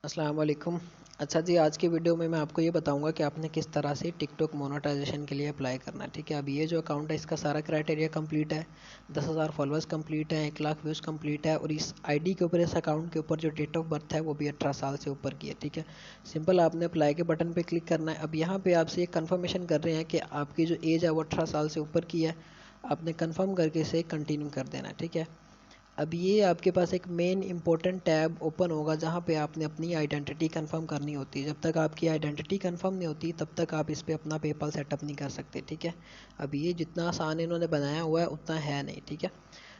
अस्सलाम वालेकुम। अच्छा जी, आज की वीडियो में मैं आपको ये बताऊंगा कि आपने किस तरह से टिकटॉक मोनेटाइजेशन के लिए अप्लाई करना है। ठीक है, अब ये जो अकाउंट है इसका सारा क्राइटेरिया कंप्लीट है। 10,000 फॉलोअर्स कंप्लीट है, 1 लाख व्यूज़ कंप्लीट है और इस आईडी के ऊपर, इस अकाउंट के ऊपर जो डेट ऑफ बर्थ है वो भी 18 साल से ऊपर की है। ठीक है, सिंपल आपने अप्लाई के बटन पर क्लिक करना है। अब यहाँ पर आपसे एक कन्फर्मेशन कर रहे हैं कि आपकी जो एज है वो 18 साल से ऊपर की है। आपने कन्फर्म करके इसे कंटिन्यू कर देना है। ठीक है, अब ये आपके पास एक मेन इंपॉर्टेंट टैब ओपन होगा जहाँ पे आपने अपनी आइडेंटिटी कंफर्म करनी होती है। जब तक आपकी आइडेंटिटी कंफर्म नहीं होती तब तक आप इस पे अपना पेपाल सेटअप नहीं कर सकते। ठीक है, अब ये जितना आसान इन्होंने बनाया हुआ है उतना है नहीं। ठीक है,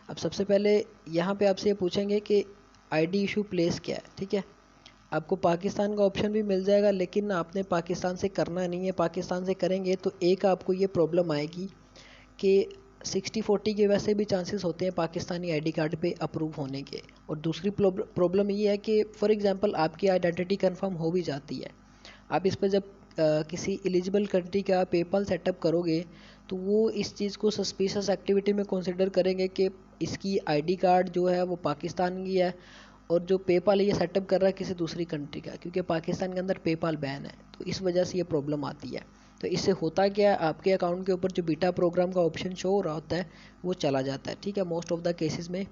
अब सबसे पहले यहाँ पे आपसे ये पूछेंगे कि आईडी इशू प्लेस क्या है। ठीक है, आपको पाकिस्तान का ऑप्शन भी मिल जाएगा, लेकिन आपने पाकिस्तान से करना नहीं है। पाकिस्तान से करेंगे तो एक आपको ये प्रॉब्लम आएगी कि 60-40 के वैसे भी चांसेस होते हैं पाकिस्तानी आईडी कार्ड पे अप्रूव होने के। और दूसरी प्रॉब्लम ये है कि फॉर एग्जांपल आपकी आइडेंटिटी कंफर्म हो भी जाती है, आप इस पर जब किसी एलिजिबल कंट्री का पेपाल सेटअप करोगे तो वो इस चीज़ को सस्पिशियस एक्टिविटी में कंसिडर करेंगे कि इसकी आईडी कार्ड जो है वो पाकिस्तान की है और जो पेपाल ये सेटअप कर रहा है किसी दूसरी कंट्री का, क्योंकि पाकिस्तान के अंदर पेपाल बैन है। तो इस वजह से ये प्रॉब्लम आती है। तो इससे होता क्या है, आपके अकाउंट के ऊपर जो बीटा प्रोग्राम का ऑप्शन शो हो रहा होता है वो चला जाता है। ठीक है, मोस्ट ऑफ द केसेस में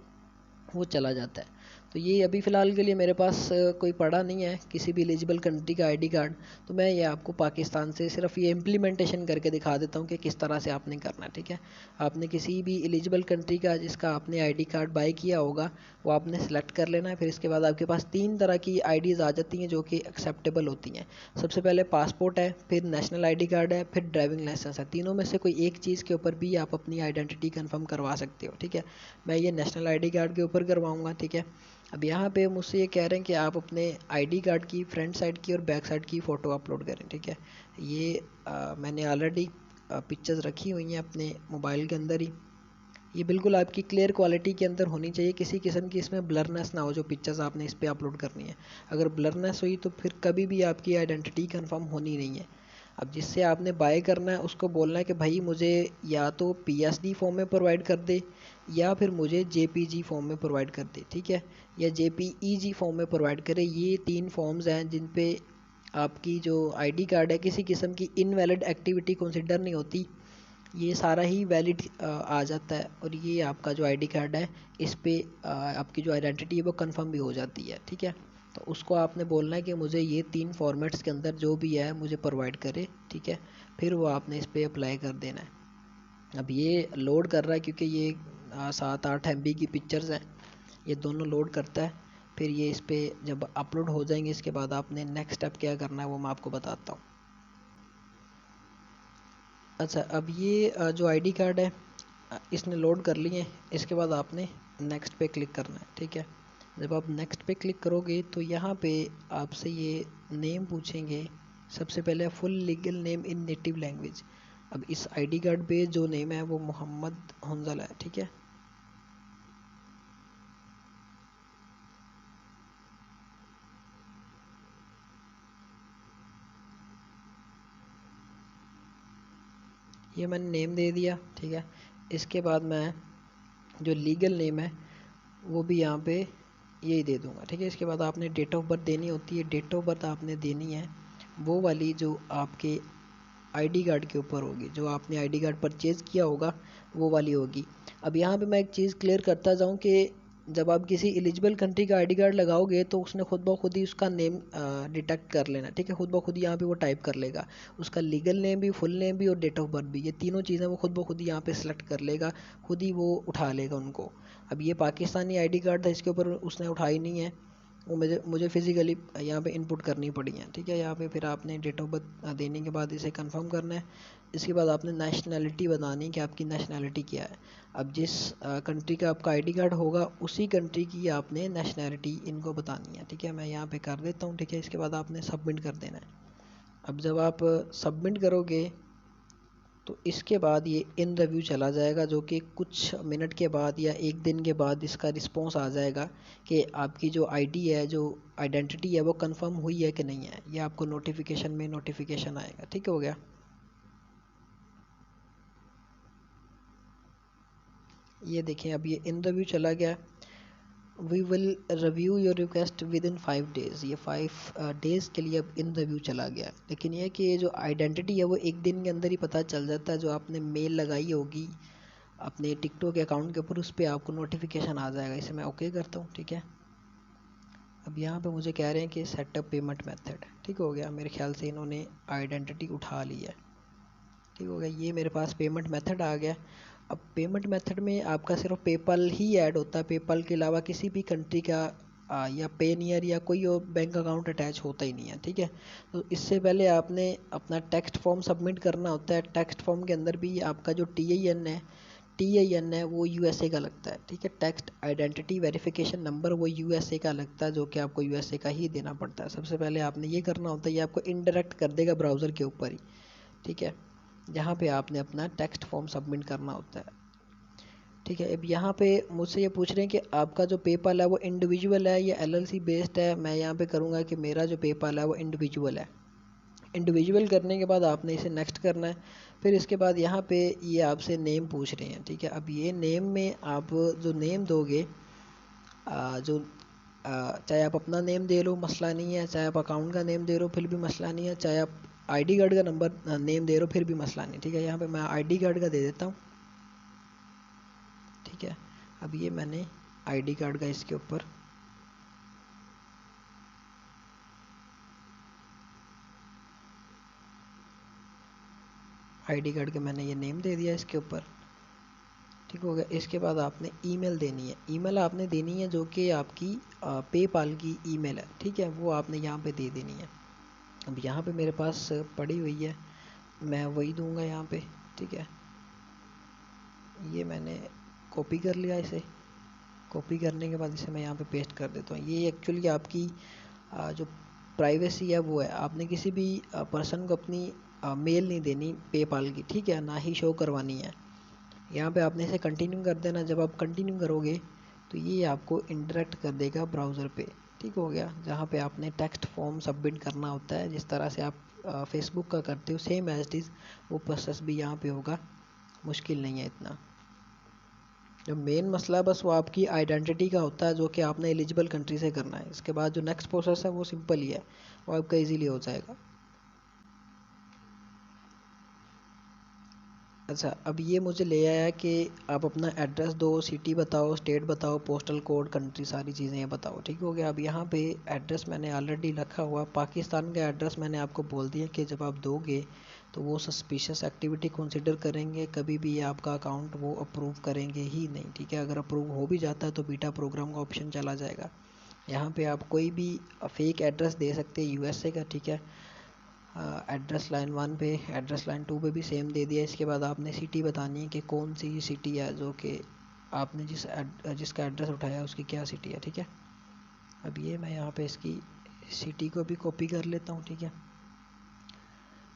वो चला जाता है। तो ये अभी फ़िलहाल के लिए मेरे पास कोई पड़ा नहीं है किसी भी एलिजिबल कंट्री का आईडी कार्ड। तो मैं ये आपको पाकिस्तान से सिर्फ ये इम्प्लीमेंटेशन करके दिखा देता हूँ कि किस तरह से आपने करना है। ठीक है, आपने किसी भी एलिजिबल कंट्री का जिसका आपने आईडी कार्ड बाय किया होगा वो आपने सेलेक्ट कर लेना है। फिर इसके बाद आपके पास 3 तरह की आईडीज़ आ जाती हैं जो कि एक्सेप्टेबल होती हैं। सबसे पहले पासपोर्ट है, फिर नेशनल आईडी कार्ड है, फिर ड्राइविंग लाइसेंस है। तीनों में से कोई एक चीज़ के ऊपर भी आप अपनी आइडेंटिटी कंफर्म करवा सकते हो। ठीक है, मैं ये नेशनल आईडी कार्ड के ऊपर करवाऊँगा। ठीक है, अब यहाँ पे मुझसे ये कह रहे हैं कि आप अपने आईडी कार्ड की फ्रंट साइड की और बैक साइड की फ़ोटो अपलोड करें। ठीक है, ये मैंने ऑलरेडी पिक्चर्स रखी हुई हैं अपने मोबाइल के अंदर ही। ये बिल्कुल आपकी क्लियर क्वालिटी के अंदर होनी चाहिए, किसी किस्म की इसमें ब्लरनेस ना हो जो पिक्चर्स आपने इस पर अपलोड करनी है। अगर ब्लरनेस हुई तो फिर कभी भी आपकी आइडेंटिटी कंफर्म होनी नहीं है। अब जिससे आपने बाय करना है उसको बोलना है कि भाई मुझे या तो पीएसडी फॉर्म में प्रोवाइड कर दे या फिर मुझे जेपीजी फॉर्म में प्रोवाइड कर दे। ठीक है, या जेपीईजी फॉर्म में प्रोवाइड करे। ये 3 फॉर्म्स हैं जिन पे आपकी जो आईडी कार्ड है किसी किस्म की इनवैलिड एक्टिविटी कंसिडर नहीं होती, ये सारा ही वैलिड आ जाता है और ये आपका जो आईडी कार्ड है इस पे आपकी जो आइडेंटिटी है वो कंफर्म भी हो जाती है। ठीक है, तो उसको आपने बोलना है कि मुझे ये 3 फॉर्मेट्स के अंदर जो भी है मुझे प्रोवाइड करे। ठीक है, फिर वो आपने इस पर अप्लाई कर देना है। अब ये लोड कर रहा है क्योंकि ये 7-8 MB की पिक्चर्स हैं, ये दोनों लोड करता है। फिर ये इस पर जब अपलोड हो जाएंगे इसके बाद आपने नेक्स्ट स्टेप क्या करना है वो मैं आपको बताता हूँ। अच्छा, अब ये जो आईडी कार्ड है इसने लोड कर लिए। इसके बाद आपने नेक्स्ट पे क्लिक करना है। ठीक है, जब आप नेक्स्ट पे क्लिक करोगे तो यहाँ पे आपसे ये नेम पूछेंगे। सबसे पहले full legal name in native language. अब इस आईडी कार्ड पे जो नेम है वो मोहम्मद हंजल है। ठीक है, ये मैंने नेम दे दिया। ठीक है, इसके बाद मैं जो लीगल नेम है वो भी यहाँ पे यही दे दूँगा। ठीक है, इसके बाद आपने डेट ऑफ बर्थ देनी होती है। डेट ऑफ बर्थ आपने देनी है वो वाली जो आपके आईडी कार्ड के ऊपर होगी, जो आपने आईडी कार्ड परचेज़ किया होगा वो वाली होगी। अब यहाँ पे मैं एक चीज़ क्लियर करता जाऊँ कि जब आप किसी एलिजिबल कंट्री का आईडी कार्ड लगाओगे तो उसने खुद ब खुद ही उसका नेम डिटेक्ट कर लेना। ठीक है, खुद ब खुद ही यहाँ पे वो टाइप कर लेगा उसका लीगल नेम भी, फुल नेम भी और डेट ऑफ बर्थ भी। ये तीनों चीज़ें वो खुद ब खुद ही यहाँ पे सेलेक्ट कर लेगा, खुद ही वो उठा लेगा उनको। अब ये पाकिस्तानी आईडी कार्ड था, इसके ऊपर उसने उठाई नहीं है, वो मुझे मुझे फिज़िकली यहाँ पे इनपुट करनी पड़ी है। ठीक है, यहाँ पे फिर आपने डेट ऑफ बर्थ देने के बाद इसे कंफर्म करना है। इसके बाद आपने नेशनैलिटी बतानी है कि आपकी नेशनैलिटी क्या है। अब जिस कंट्री का आपका आईडी कार्ड होगा उसी कंट्री की आपने नेशनैलिटी इनको बतानी है। ठीक है, मैं यहाँ पे कर देता हूँ। ठीक है, इसके बाद आपने सबमिट कर देना है। अब जब आप सबमिट करोगे तो इसके बाद ये इन रिव्यू चला जाएगा, जो कि कुछ मिनट के बाद या एक दिन के बाद इसका रिस्पॉन्स आ जाएगा कि आपकी जो आईडी है, जो आइडेंटिटी है वो कंफर्म हुई है कि नहीं है। ये आपको नोटिफिकेशन में नोटिफिकेशन आएगा। ठीक हो गया, ये देखें अब ये इन रिव्यू चला गया we will review your request within 5 days। ये 5 days के लिए अब इन रिव्यू चला गया। लेकिन ये कि ये जो आइडेंटिटी है वो एक दिन के अंदर ही पता चल जाता है। जो आपने मेल लगाई होगी अपने टिकटॉक अकाउंट के ऊपर, उस पर आपको नोटिफिकेशन आ जाएगा। इसे मैं ओके करता हूँ, ठीक है। अब यहाँ पे मुझे कह रहे हैं कि सेटअप पेमेंट मेथड, ठीक हो गया। मेरे ख्याल से इन्होंने आइडेंटिटी उठा ली है, ठीक हो गया। ये मेरे पास पेमेंट मेथड आ गया। अब पेमेंट मेथड में आपका सिर्फ पेपल ही ऐड होता है, पेपल के अलावा किसी भी कंट्री का या पेनियर या कोई और बैंक अकाउंट अटैच होता ही नहीं है, ठीक है। तो इससे पहले आपने अपना टेक्स्ट फॉर्म सबमिट करना होता है। टेक्स्ट फॉर्म के अंदर भी आपका जो टी आई एन है वो यूएसए का लगता है, ठीक है। टेक्स्ट आइडेंटिटी वेरिफिकेशन नंबर वो यूएसए का लगता है, जो कि आपको यूएसए का ही देना पड़ता है। सबसे पहले आपने ये करना होता है, ये आपको इनडायरेक्ट कर देगा ब्राउज़र के ऊपर ही, ठीक है। यहाँ पे आपने अपना टेक्स्ट फॉर्म सबमिट करना होता है, ठीक है। अब यहाँ पे मुझसे ये पूछ रहे हैं कि आपका जो पेपल है वो इंडिविजुअल है या एलएलसी बेस्ड है। मैं यहाँ पे करूँगा कि मेरा जो पेपल है वो इंडिविजुअल है। इंडिविजुअल करने के बाद आपने इसे नेक्स्ट करना है। फिर इसके बाद यहाँ पे ये आपसे नेम पूछ रहे हैं, ठीक है। अब ये नेम में आप जो नेम दोगे, चाहे आप अपना नेम दे लो, मसला नहीं है। चाहे आप अकाउंट का नेम दे रहे हो, फिर भी मसला नहीं है। चाहे आप आईडी कार्ड का नंबर नेम दे रहे हो, फिर भी मसला नहीं, ठीक है। यहाँ पे मैं आईडी कार्ड का दे देता हूँ, ठीक है। अब ये मैंने आईडी कार्ड का इसके ऊपर आईडी कार्ड के मैंने ये नेम दे दिया इसके ऊपर, ठीक हो गया। इसके बाद आपने ईमेल देनी है। ईमेल आपने देनी है जो कि आपकी पेपाल की ईमेल है, ठीक है। वो आपने यहाँ पे दे देनी है। अब यहाँ पे मेरे पास पड़ी हुई है, मैं वही दूंगा यहाँ पे, ठीक है। ये मैंने कॉपी कर लिया। इसे कॉपी करने के बाद इसे मैं यहाँ पे पेस्ट कर देता हूँ। ये एक्चुअली आपकी जो प्राइवेसी है वो है। आपने किसी भी पर्सन को अपनी मेल नहीं देनी पेपाल की, ठीक है, ना ही शो करवानी है। यहाँ पे आपने इसे कंटिन्यू कर देना। जब आप कंटिन्यू करोगे तो ये आपको इंटरेक्ट कर देगा ब्राउज़र पे, ठीक हो गया। जहाँ पे आपने टेक्स्ट फॉर्म सबमिट करना होता है, जिस तरह से आप फेसबुक का करते हो सेम एज इट इज़ वो प्रोसेस भी यहाँ पे होगा। मुश्किल नहीं है इतना। जो मेन मसला है बस वो आपकी आइडेंटिटी का होता है, जो कि आपने एलिजिबल कंट्री से करना है। इसके बाद जो नेक्स्ट प्रोसेस है वो सिंपल ही है, वो आपका इजीली हो जाएगा। अच्छा, अब ये मुझे ले आया कि आप अपना एड्रेस दो, सिटी बताओ, स्टेट बताओ, पोस्टल कोड, कंट्री, सारी चीज़ें ये बताओ, ठीक हो गया। अब यहाँ पे एड्रेस मैंने ऑलरेडी रखा हुआ। पाकिस्तान का एड्रेस मैंने आपको बोल दिया कि जब आप दोगे तो वो सस्पिशियस एक्टिविटी कंसिडर करेंगे, कभी भी ये आपका अकाउंट वो अप्रूव करेंगे ही नहीं, ठीक है। अगर अप्रूव हो भी जाता है तो बीटा प्रोग्राम का ऑप्शन चला जाएगा। यहाँ पे आप कोई भी फेक एड्रेस दे सकते हैं यूएसए का, ठीक है। एड्रेस लाइन 1 पे, एड्रेस लाइन 2 पे भी सेम दे दिया। इसके बाद आपने सिटी बतानी है कि कौन सी सिटी है, जो कि आपने जिसका एड्रेस उठाया उसकी क्या सिटी है, ठीक है। अब ये मैं यहाँ पे इसकी सिटी को भी कॉपी कर लेता हूँ, ठीक है।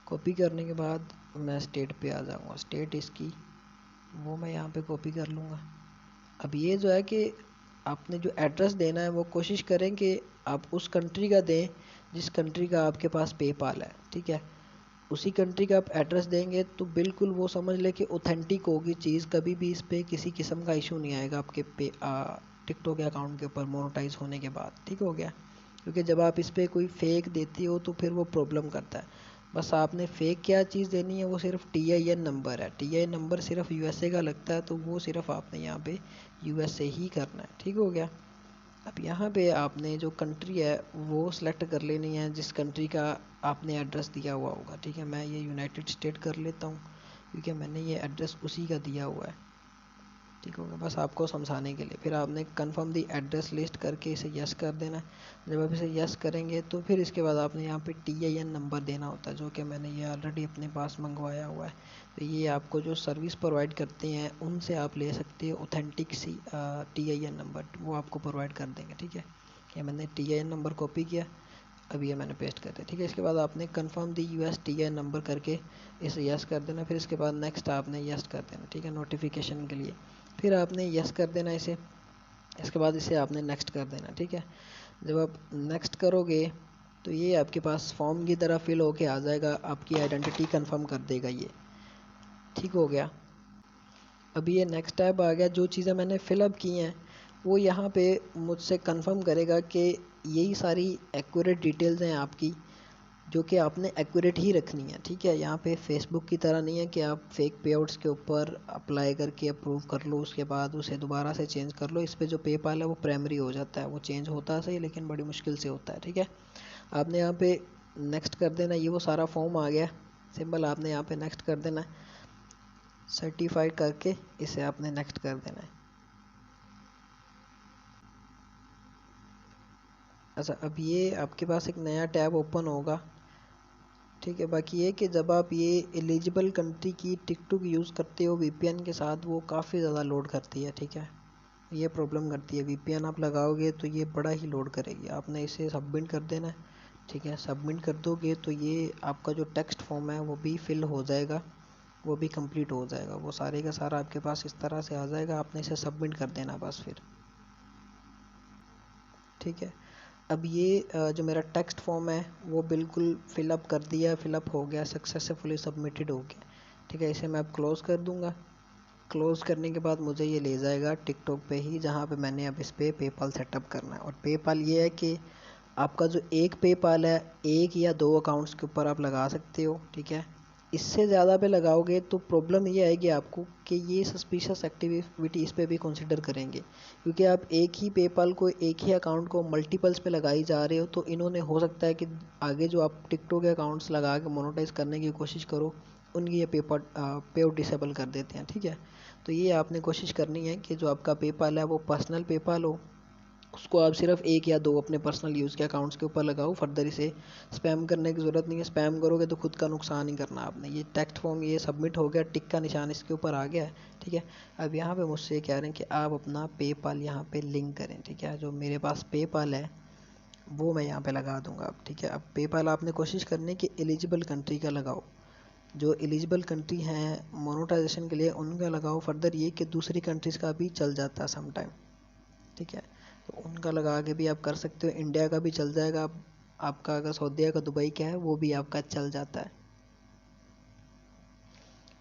कॉपी करने के बाद मैं स्टेट पे आ जाऊँगा। स्टेट इसकी वो मैं यहाँ पे कॉपी कर लूँगा। अब ये जो है कि आपने जो एड्रेस देना है वो कोशिश करें कि आप उस कंट्री का दें जिस कंट्री का आपके पास पेपाल है, ठीक है। उसी कंट्री का आप एड्रेस देंगे तो बिल्कुल वो समझ ले कि ऑथेंटिक होगी चीज़। कभी भी इस पर किसी किस्म का इशू नहीं आएगा आपके टिकटॉक के अकाउंट के ऊपर मोनेटाइज होने के बाद, ठीक हो गया। क्योंकि जब आप इस पर कोई फेक देती हो तो फिर वो प्रॉब्लम करता है। बस आपने फेक क्या चीज़ देनी है, वो सिर्फ TIN नंबर है। TIN नंबर सिर्फ यूएसए का लगता है, तो वो सिर्फ आपने यहाँ पे यूएसए ही करना है, ठीक हो गया। अब यहाँ पे आपने जो कंट्री है वो सिलेक्ट कर लेनी है जिस कंट्री का आपने एड्रेस दिया हुआ होगा, ठीक है। मैं ये यूनाइटेड स्टेट कर लेता हूँ क्योंकि मैंने ये एड्रेस उसी का दिया हुआ है, ठीक होगा। बस आपको समझाने के लिए। फिर आपने कंफर्म दी एड्रेस लिस्ट करके इसे यस कर देना है। जब आप इसे यस करेंगे तो फिर इसके बाद आपने यहाँ पे TIN नंबर देना होता है, जो कि मैंने ये ऑलरेडी अपने पास मंगवाया हुआ है। तो ये आपको जो सर्विस प्रोवाइड करते हैं उनसे आप ले सकते हो ऑथेंटिक सी TIN नंबर, वो आपको प्रोवाइड कर देंगे, ठीक है। ये मैंने TIN नंबर कॉपी किया, अब ये मैंने पेस्ट कर दिया, ठीक है। इसके बाद आपने confirm the US TIN number करके इसे यस कर देना। फिर इसके बाद नेक्स्ट आपने यस कर देना, ठीक है, नोटिफिकेशन के लिए। फिर आपने यस कर देना इसे। इसके बाद इसे आपने नेक्स्ट कर देना, ठीक है। जब आप नेक्स्ट करोगे तो ये आपके पास फॉर्म की तरह फिल होके आ जाएगा, आपकी आइडेंटिटी कंफर्म कर देगा ये, ठीक हो गया। अभी ये नेक्स्ट टैब आ गया। जो चीज़ें मैंने फिलअप की हैं वो यहाँ पे मुझसे कंफर्म करेगा कि यही सारी एक्यूरेट डिटेल्स हैं आपकी, जो कि आपने एक्यूरेट ही रखनी है। ठीक है, यहाँ पे फेसबुक की तरह नहीं है कि आप फेक पेआउट्स के ऊपर अप्लाई करके अप्रूव कर लो, उसके बाद उसे दोबारा से चेंज कर लो। इस पे जो पेपाल है वो प्राइमरी हो जाता है, वो चेंज होता है सही लेकिन बड़ी मुश्किल से होता है। ठीक है, आपने यहाँ पे नेक्स्ट कर देना। ये वो सारा फॉर्म आ गया, सिंपल आपने यहाँ पे नेक्स्ट कर देना है, सर्टिफाइड करके इसे आपने नेक्स्ट कर देना है। अच्छा, अब ये आपके पास एक नया टैब ओपन होगा। ठीक है, बाकी ये कि जब आप ये एलिजिबल कंट्री की टिकटॉक यूज़ करते हो वीपीएन के साथ, वो काफ़ी ज़्यादा लोड करती है। ठीक है, ये प्रॉब्लम करती है, वीपीएन आप लगाओगे तो ये बड़ा ही लोड करेगी। आपने इसे सबमिट कर देना है। ठीक है, सबमिट कर दोगे तो ये आपका जो टेक्स्ट फॉर्म है वो भी फिल हो जाएगा, वो भी कंप्लीट हो जाएगा, वो सारे का सारा आपके पास इस तरह से आ जाएगा। आपने इसे सबमिट कर देना बस फिर। ठीक है, अब ये जो मेरा टेक्स्ट फॉर्म है वो बिल्कुल फिलअप कर दिया, फिलअप हो गया, सक्सेसफुली सबमिटेड हो गया। ठीक है, इसे मैं अब क्लोज़ कर दूंगा। क्लोज़ करने के बाद मुझे ये ले जाएगा टिकटॉक पे ही, जहाँ पे मैंने अब इस पे पेपाल सेटअप करना है। और पेपाल ये है कि आपका जो एक पेपाल है, एक या दो अकाउंट्स के ऊपर आप लगा सकते हो। ठीक है, इससे ज़्यादा पे लगाओगे तो प्रॉब्लम ये आएगी आपको कि ये सस्पिशियस एक्टिविटी इस पे भी कंसिडर करेंगे, क्योंकि आप एक ही पेपाल को, एक ही अकाउंट को मल्टीपल्स पे लगाई जा रहे हो। तो इन्होंने हो सकता है कि आगे जो आप टिकटॉक के अकाउंट्स लगा के मोनेटाइज करने की कोशिश करो, उनकी ये पेआउट डिसेबल कर देते हैं। ठीक है, तो ये आपने कोशिश करनी है कि जो आपका पेपाल है वो पर्सनल पेपाल हो, उसको आप सिर्फ एक या दो अपने पर्सनल यूज़ के अकाउंट्स के ऊपर लगाओ। फर्दर इसे स्पैम करने की ज़रूरत नहीं है, स्पैम करोगे तो खुद का नुकसान ही करना आपने। ये टेक्स्ट फॉर्म ये सबमिट हो गया, टिक का निशान इसके ऊपर आ गया है। ठीक है, अब यहाँ पे मुझसे कह रहे हैं कि आप अपना पेपाल यहाँ पे लिंक करें। ठीक है, जो मेरे पास पेपाल है वो मैं यहाँ पे लगा दूंगा अब। ठीक है, अब पेपाल आपने कोशिश करनी है कि एलिजिबल कंट्री का लगाओ, जो एलिजिबल कंट्री हैं मोनेटाइजेशन के लिए उनका लगाओ। फर्दर ये कि दूसरी कंट्रीज़ का भी चल जाता है समटाइम। ठीक है, तो उनका लगा के भी आप कर सकते हो, इंडिया का भी चल जाएगा। आपका अगर सऊदीया का दुबई का है वो भी आपका चल जाता है।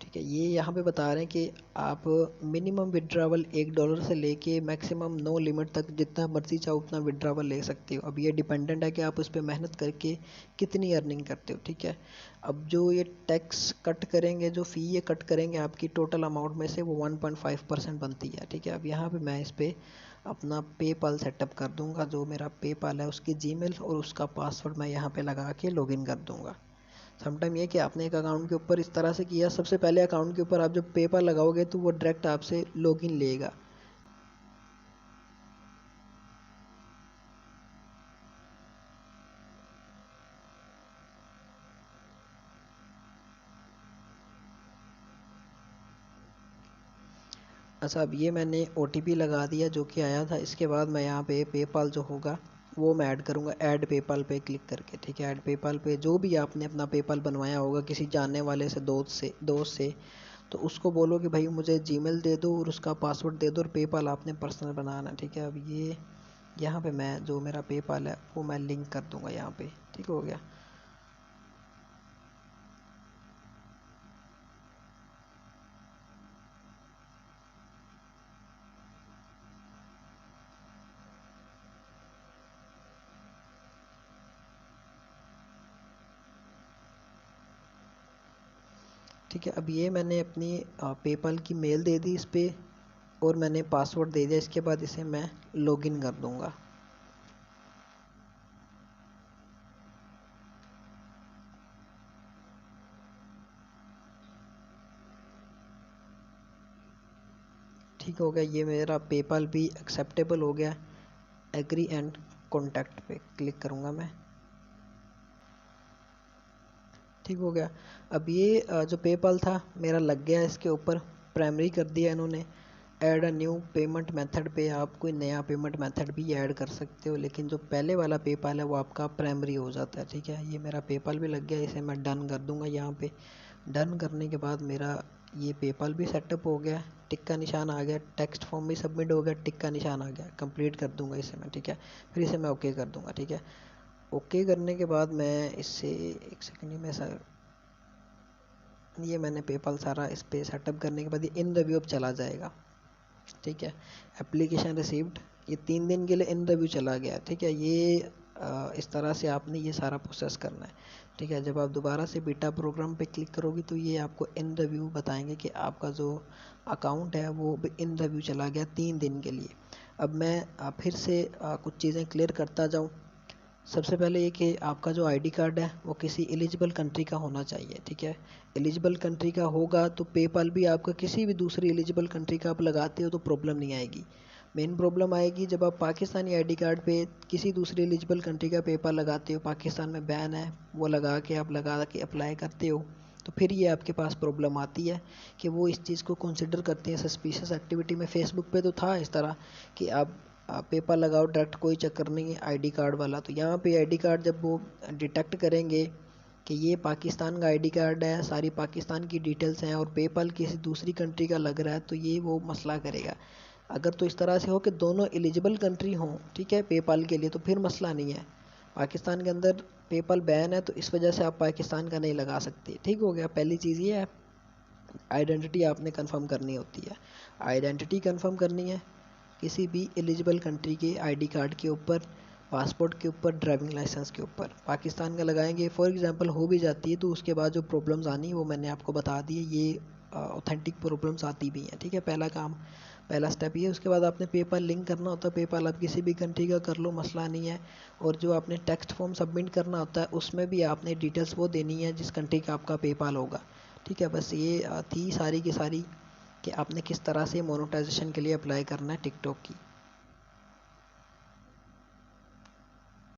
ठीक है, ये यहाँ पे बता रहे हैं कि आप मिनिमम विड्रावल $1 से लेके मैक्सिमम नो लिमिट तक जितना मर्जी चाहो उतना विड्रावल ले सकते हो। अब ये डिपेंडेंट है कि आप उस पर मेहनत करके कितनी अर्निंग करते हो। ठीक है, अब जो ये टैक्स कट करेंगे, जो फ़ी ये कट करेंगे आपकी टोटल अमाउंट में से, वो 1.5% बनती है। ठीक है, अब यहाँ पे मैं इस पर अपना पेपाल सेटअप कर दूंगा। जो मेरा पेपाल है उसकी जीमेल और उसका पासवर्ड मैं यहाँ पे लगा के लॉगिन कर दूंगा। समटाइम ये कि आपने एक अकाउंट के ऊपर इस तरह से किया, सबसे पहले अकाउंट के ऊपर आप जब पेपाल लगाओगे तो वो डायरेक्ट आपसे लॉगिन लेगा। अच्छा, अब ये मैंने OTP लगा दिया जो कि आया था। इसके बाद मैं यहाँ पे पेपाल जो होगा वो मैं ऐड करूँगा, ऐड पेपाल पे क्लिक करके। ठीक है, ऐड पेपाल पे जो भी आपने अपना पेपाल बनवाया होगा किसी जानने वाले से, दोस्त से, तो उसको बोलो कि भाई मुझे जीमेल दे दो और उसका पासवर्ड दे दो, और पेपाल आपने पर्सनल बनाना। ठीक है, अब ये यहाँ पे मैं जो मेरा पेपाल है वो मैं लिंक कर दूँगा यहाँ पे। ठीक हो गया। ठीक है, अब ये मैंने अपनी पेपाल की मेल दे दी इस पर, और मैंने पासवर्ड दे दिया। इसके बाद इसे मैं लॉगिन कर दूँगा। ठीक हो गया, ये मेरा पेपाल भी एक्सेप्टेबल हो गया। एग्री एंड कॉन्टैक्ट पे क्लिक करूँगा मैं। ठीक हो गया, अब ये जो पेपाल था मेरा लग गया इसके ऊपर, प्राइमरी कर दिया इन्होंने। Add a new payment method पे आप कोई नया पेमेंट मेथड भी ऐड कर सकते हो, लेकिन जो पहले वाला पेपाल है वो आपका प्राइमरी हो जाता है। ठीक है, ये मेरा पेपाल भी लग गया, इसे मैं डन कर दूंगा यहाँ पे। डन करने के बाद मेरा ये पेपाल भी सेटअप हो गया, टिक का निशान आ गया, टेक्स्ट फॉर्म भी सबमिट हो गया, टिक का निशान आ गया। कंप्लीट कर दूंगा इसे मैं। ठीक है, फिर इसे मैं ओके कर दूंगा। ठीक है, ओके करने के बाद मैं इससे एक सेकंड में सर, ये मैंने पेपाल सारा इस पे सेटअप करने के बाद ये इन रिव्यू अब चला जाएगा। ठीक है, एप्लीकेशन रिसीव्ड, ये 3 दिन के लिए इन रिव्यू चला गया, ठीक है। ये इस तरह से आपने ये सारा प्रोसेस करना है, ठीक है। जब आप दोबारा से बीटा प्रोग्राम पे क्लिक करोगे तो ये आपको इन रिव्यू बताएंगे कि आपका जो अकाउंट है वो इन रिव्यू चला गया 3 दिन के लिए। अब मैं फिर से कुछ चीज़ें क्लियर करता जाऊँ। सबसे पहले ये कि आपका जो आईडी कार्ड है वो किसी एलिजिबल कंट्री का होना चाहिए, ठीक है। एलिजिबल कंट्री का होगा तो पेपाल भी आपका किसी भी दूसरी एलिजिबल कंट्री का आप लगाते हो तो प्रॉब्लम नहीं आएगी। मेन प्रॉब्लम आएगी जब आप पाकिस्तानी आईडी कार्ड पे किसी दूसरी एलिजिबल कंट्री का पेपाल लगाते हो, पाकिस्तान में बैन है, वो लगा के अप्लाई करते हो, तो फिर ये आपके पास प्रॉब्लम आती है कि वो इस चीज़ को कंसिडर करते हैं सस्पिशियस एक्टिविटी में। फेसबुक पे तो था इस तरह कि आप पेपर लगाओ डायरेक्ट, कोई चक्कर नहीं है आईडी कार्ड वाला। तो यहाँ पे आईडी कार्ड जब वो डिटेक्ट करेंगे कि ये पाकिस्तान का आईडी कार्ड है, सारी पाकिस्तान की डिटेल्स हैं और पेपाल किसी दूसरी कंट्री का लग रहा है, तो ये वो मसला करेगा। अगर तो इस तरह से हो कि दोनों एलिजिबल कंट्री हों, ठीक है, पेपाल के लिए, तो फिर मसला नहीं है। पाकिस्तान के अंदर पेपाल बैन है तो इस वजह से आप पाकिस्तान का नहीं लगा सकते, ठीक हो गया। पहली चीज़ ये है, आइडेंटिटी आपने कंफर्म करनी होती है। आइडेंटिटी कंफर्म करनी है किसी भी एलिजिबल कंट्री के आईडी कार्ड के ऊपर, पासपोर्ट के ऊपर, ड्राइविंग लाइसेंस के ऊपर। पाकिस्तान का लगाएंगे फॉर एग्जांपल हो भी जाती है तो उसके बाद जो प्रॉब्लम्स आनी वो मैंने आपको बता दी है, ये ऑथेंटिक प्रॉब्लम्स आती भी हैं, ठीक है। पहला स्टेप ये। उसके बाद आपने पेपाल लिंक करना होता है, पेपाल आप किसी भी कंट्री का कर लो, मसला नहीं है। और जो आपने टेक्स्ट फॉर्म सबमिट करना होता है उसमें भी आपने डिटेल्स वो देनी है जिस कंट्री का आपका पेपाल होगा, ठीक है। बस ये थी सारी की सारी कि आपने किस तरह से मोनेटाइजेशन के लिए अप्लाई करना है टिकटॉक की।